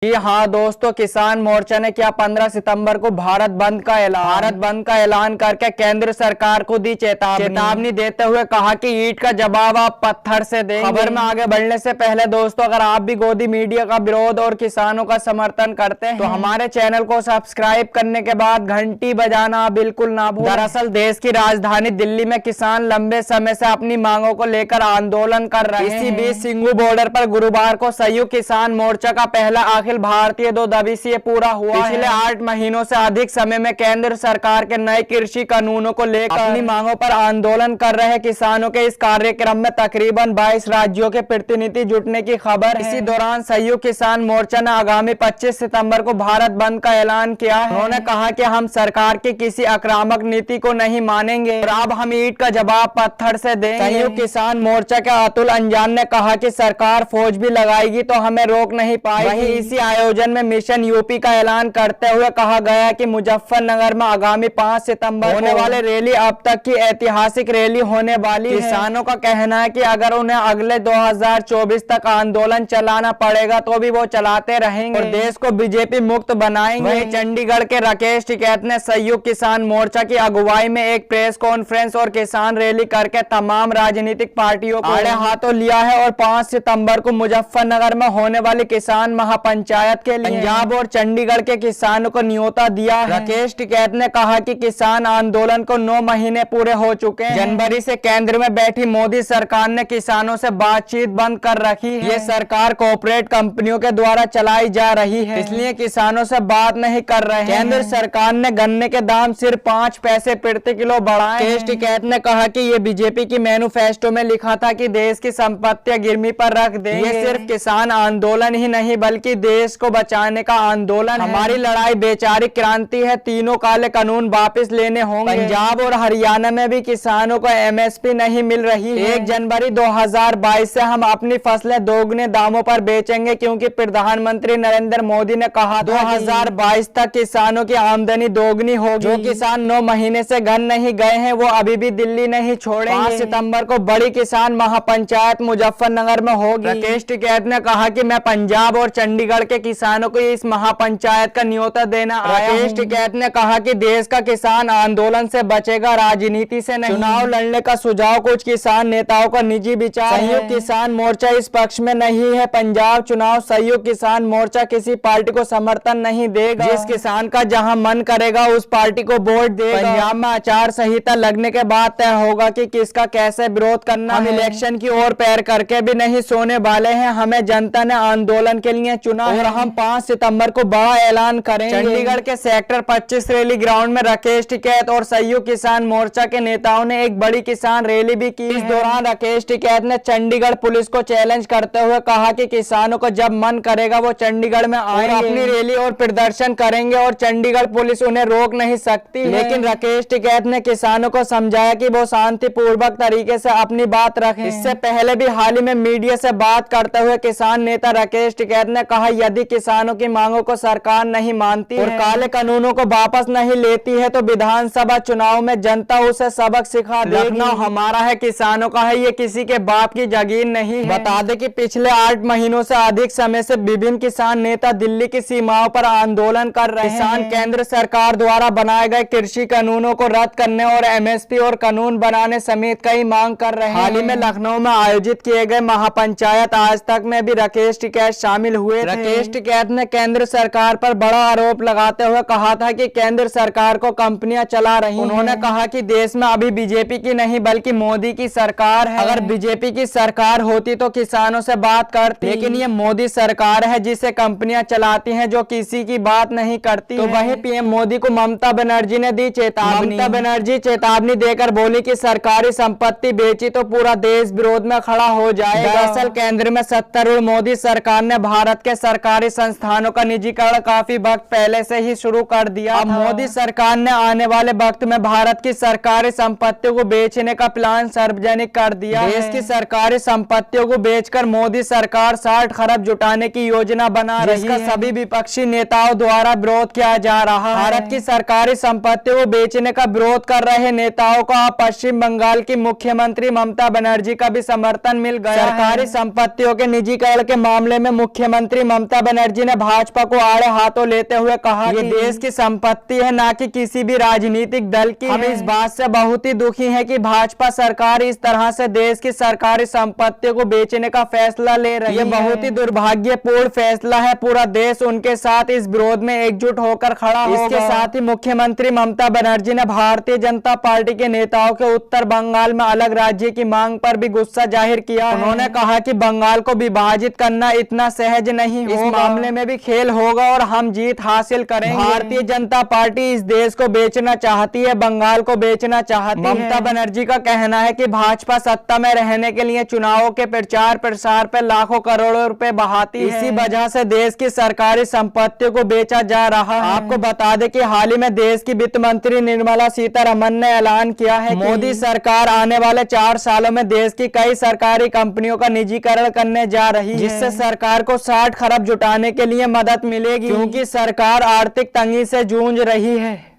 जी हाँ दोस्तों, किसान मोर्चा ने किया 15 सितंबर को भारत बंद का ऐलान करके केंद्र सरकार को दी चेतावनी देते हुए कहा कि ईंट का जवाब आप पत्थर से देंगे। खबर में आगे बढ़ने से पहले दोस्तों, अगर आप भी गोदी मीडिया का विरोध और किसानों का समर्थन करते हैं तो हमारे चैनल को सब्सक्राइब करने के बाद घंटी बजाना बिल्कुल ना भूलें। दरअसल देश की राजधानी दिल्ली में किसान लंबे समय से अपनी मांगों को लेकर आंदोलन कर रहे हैं। इसी बीच सिंघू बॉर्डर पर गुरुवार को संयुक्त किसान मोर्चा का पहला भारतीय 2 दिवसीय पूरा हुआ। पिछले 8 महीनों से अधिक समय में केंद्र सरकार के नए कृषि कानूनों को लेकर अपनी मांगों पर आंदोलन कर रहे किसानों के इस कार्यक्रम में तकरीबन 22 राज्यों के प्रतिनिधि जुटने की खबर है। इसी दौरान संयुक्त किसान मोर्चा ने आगामी 25 सितंबर को भारत बंद का ऐलान किया है। उन्होंने कहा कि हम सरकार की किसी आक्रामक नीति को नहीं मानेंगे और अब हम ईंट का जवाब पत्थर से देंगे। संयुक्त किसान मोर्चा के अतुल अंजान ने कहा कि सरकार फौज भी लगाएगी तो हमें रोक नहीं पाएगी। इसी आयोजन में मिशन यूपी का ऐलान करते हुए कहा गया कि मुजफ्फरनगर में आगामी 5 सितंबर होने वाले रैली अब तक की ऐतिहासिक रैली होने वाली है। किसानों का कहना है कि अगर उन्हें अगले 2024 तक आंदोलन चलाना पड़ेगा तो भी वो चलाते रहेंगे और देश को बीजेपी मुक्त बनाएंगे। चंडीगढ़ के राकेश टिकैत ने संयुक्त किसान मोर्चा की अगुवाई में एक प्रेस कॉन्फ्रेंस और किसान रैली करके तमाम राजनीतिक पार्टियों को आड़े हाथों लिया है और 5 सितंबर को मुजफ्फरनगर में होने वाली किसान महापंचायत के लिए पंजाब और चंडीगढ़ के किसानों को न्योता दिया है। राकेश टिकैत ने कहा कि किसान आंदोलन को 9 महीने पूरे हो चुके हैं। जनवरी से केंद्र में बैठी मोदी सरकार ने किसानों से बातचीत बंद कर रखी है। ये सरकार कॉर्पोरेट कंपनियों के द्वारा चलाई जा रही है, इसलिए किसानों से बात नहीं कर रहे हैं। केंद्र सरकार ने गन्ने के दाम सिर्फ 5 पैसे प्रति किलो बढ़ाए। राकेश टिकैत ने कहा कि ये बीजेपी की मैनिफेस्टो में लिखा था कि देश की संपत्तियां गिरवी पर रख देंगे। ये सिर्फ किसान आंदोलन ही नहीं बल्कि देश को बचाने का आंदोलन। हमारी लड़ाई वैचारिक क्रांति है। तीनों काले कानून वापस लेने होंगे। पंजाब और हरियाणा में भी किसानों को एमएसपी नहीं मिल रही है। 1 जनवरी 2022 से हम अपनी फसलें दोगुने दामों पर बेचेंगे क्योंकि प्रधानमंत्री नरेंद्र मोदी ने कहा 2022 तक किसानों की आमदनी दोगुनी होगी। जो किसान 9 महीने से घर नहीं गए हैं वो अभी भी दिल्ली नहीं छोड़ेंगे। 5 सितंबर को बड़ी किसान महापंचायत मुजफ्फरनगर में होगी। राकेश टिकैत ने कहा कि मैं पंजाब और चंडीगढ़ के किसानों को इस महापंचायत का न्योता देना आया हूं। राकेश टिकैत ने कहा कि देश का किसान आंदोलन से बचेगा, राजनीति से नहीं। चुनाव लड़ने का सुझाव कुछ किसान नेताओं का निजी विचार है। संयुक्त किसान मोर्चा इस पक्ष में नहीं है। पंजाब चुनाव संयुक्त किसान मोर्चा किसी पार्टी को समर्थन नहीं देगा। जिस किसान का जहां मन करेगा उस पार्टी को वोट देगा। पंजाब में आचार संहिता लगने के बाद तय होगा कि किसका कैसे विरोध करना। हम इलेक्शन की ओर पैर करके भी नहीं सोने वाले हैं। हमें जनता ने आंदोलन के लिए चुना और हम 5 सितंबर को बड़ा ऐलान करेंगे। चंडीगढ़ के सेक्टर 25 रैली ग्राउंड में राकेश टिकैत और संयुक्त किसान मोर्चा के नेताओं ने एक बड़ी किसान रैली भी की। इस दौरान राकेश टिकैत ने चंडीगढ़ पुलिस को चैलेंज करते हुए कहा कि किसानों को जब मन करेगा वो चंडीगढ़ में आएंगे, अपनी रैली और प्रदर्शन करेंगे और चंडीगढ़ पुलिस उन्हें रोक नहीं सकती। लेकिन राकेश टिकैत ने किसानों को समझाया कि वो शांतिपूर्वक तरीके से अपनी बात रखें। इससे पहले भी हाल ही में मीडिया से बात करते हुए किसान नेता राकेश टिकैत ने कहा यदि किसानों की मांगों को सरकार नहीं मानती और काले कानूनों को वापस नहीं लेती है तो विधानसभा चुनाव में जनता उसे सबक सिखा देगी। लखनऊ हमारा है, किसानों का है, ये किसी के बाप की जागीर नहीं है। बता दें कि पिछले 8 महीनों से अधिक समय से विभिन्न किसान नेता दिल्ली की सीमाओं पर आंदोलन कर रहे हैं। किसान केंद्र सरकार द्वारा बनाए गए कृषि कानूनों को रद्द करने और एमएसपी और कानून बनाने समेत कई मांग कर रहे हैं। हाल ही में लखनऊ में आयोजित किए गए महापंचायत आज तक में भी राकेश टिकैत शामिल हुए। राकेश टिकैत ने केंद्र सरकार पर बड़ा आरोप लगाते हुए कहा था कि केंद्र सरकार को कंपनियां चला रही हैं। उन्होंने कहा कि देश में अभी बीजेपी की नहीं बल्कि मोदी की सरकार है। अगर बीजेपी की सरकार होती तो किसानों से बात करती, लेकिन ये मोदी सरकार है जिसे कंपनियां चलाती हैं जो किसी की बात नहीं करती। तो वही पीएम मोदी को ममता बनर्जी ने दी चेतावनी। ममता बनर्जी चेतावनी देकर बोली कि सरकारी संपत्ति बेची तो पूरा देश विरोध में खड़ा हो जाएगा। दरअसल केंद्र में सत्तारूढ़ मोदी सरकार ने भारत के सरकारी संस्थानों का निजीकरण काफी वक्त पहले से ही शुरू कर दिया। अब मोदी सरकार ने आने वाले वक्त में भारत की सरकारी संपत्तियों को बेचने का प्लान सार्वजनिक कर दिया। देश की सरकारी संपत्तियों को बेचकर मोदी सरकार 60 खरब जुटाने की योजना बना रही है। सभी विपक्षी नेताओं द्वारा विरोध किया जा रहा है। भारत की सरकारी संपत्तियों को बेचने का विरोध कर रहे नेताओं को अब पश्चिम बंगाल की मुख्यमंत्री ममता बनर्जी का भी समर्थन मिल गया। सरकारी संपत्तियों के निजीकरण के मामले में मुख्यमंत्री ममता ममता बनर्जी ने भाजपा को आड़े हाथों लेते हुए कहा, ये देश की संपत्ति है, ना कि किसी भी राजनीतिक दल की। हम इस बात से बहुत ही दुखी हैं कि भाजपा सरकार इस तरह से देश की सरकारी संपत्ति को बेचने का फैसला ले रही है। ये बहुत ही दुर्भाग्यपूर्ण फैसला है। पूरा देश उनके साथ इस विरोध में एकजुट होकर खड़ा होगा। इसके साथ ही मुख्यमंत्री ममता बनर्जी ने भारतीय जनता पार्टी के नेताओं के उत्तर बंगाल में अलग राज्य की मांग पर भी गुस्सा जाहिर किया। उन्होंने कहा कि बंगाल को विभाजित करना इतना सहज नहीं होगा। इस मामले में भी खेल होगा और हम जीत हासिल करेंगे। भारतीय जनता पार्टी इस देश को बेचना चाहती है, बंगाल को बेचना चाहती है। ममता बनर्जी का कहना है कि भाजपा सत्ता में रहने के लिए चुनावों के प्रचार प्रसार पर लाखों करोड़ों रुपए बहाती है। इसी वजह से देश की सरकारी संपत्तियों को बेचा जा रहा है। आपको बता दें कि हाल ही में देश की वित्त मंत्री निर्मला सीतारमण ने ऐलान किया है कि मोदी सरकार आने वाले 4 सालों में देश की कई सरकारी कंपनियों का निजीकरण करने जा रही है, जिससे सरकार को 60 खरब जुटाने के लिए मदद मिलेगी, क्योंकि सरकार आर्थिक तंगी से जूझ रही है।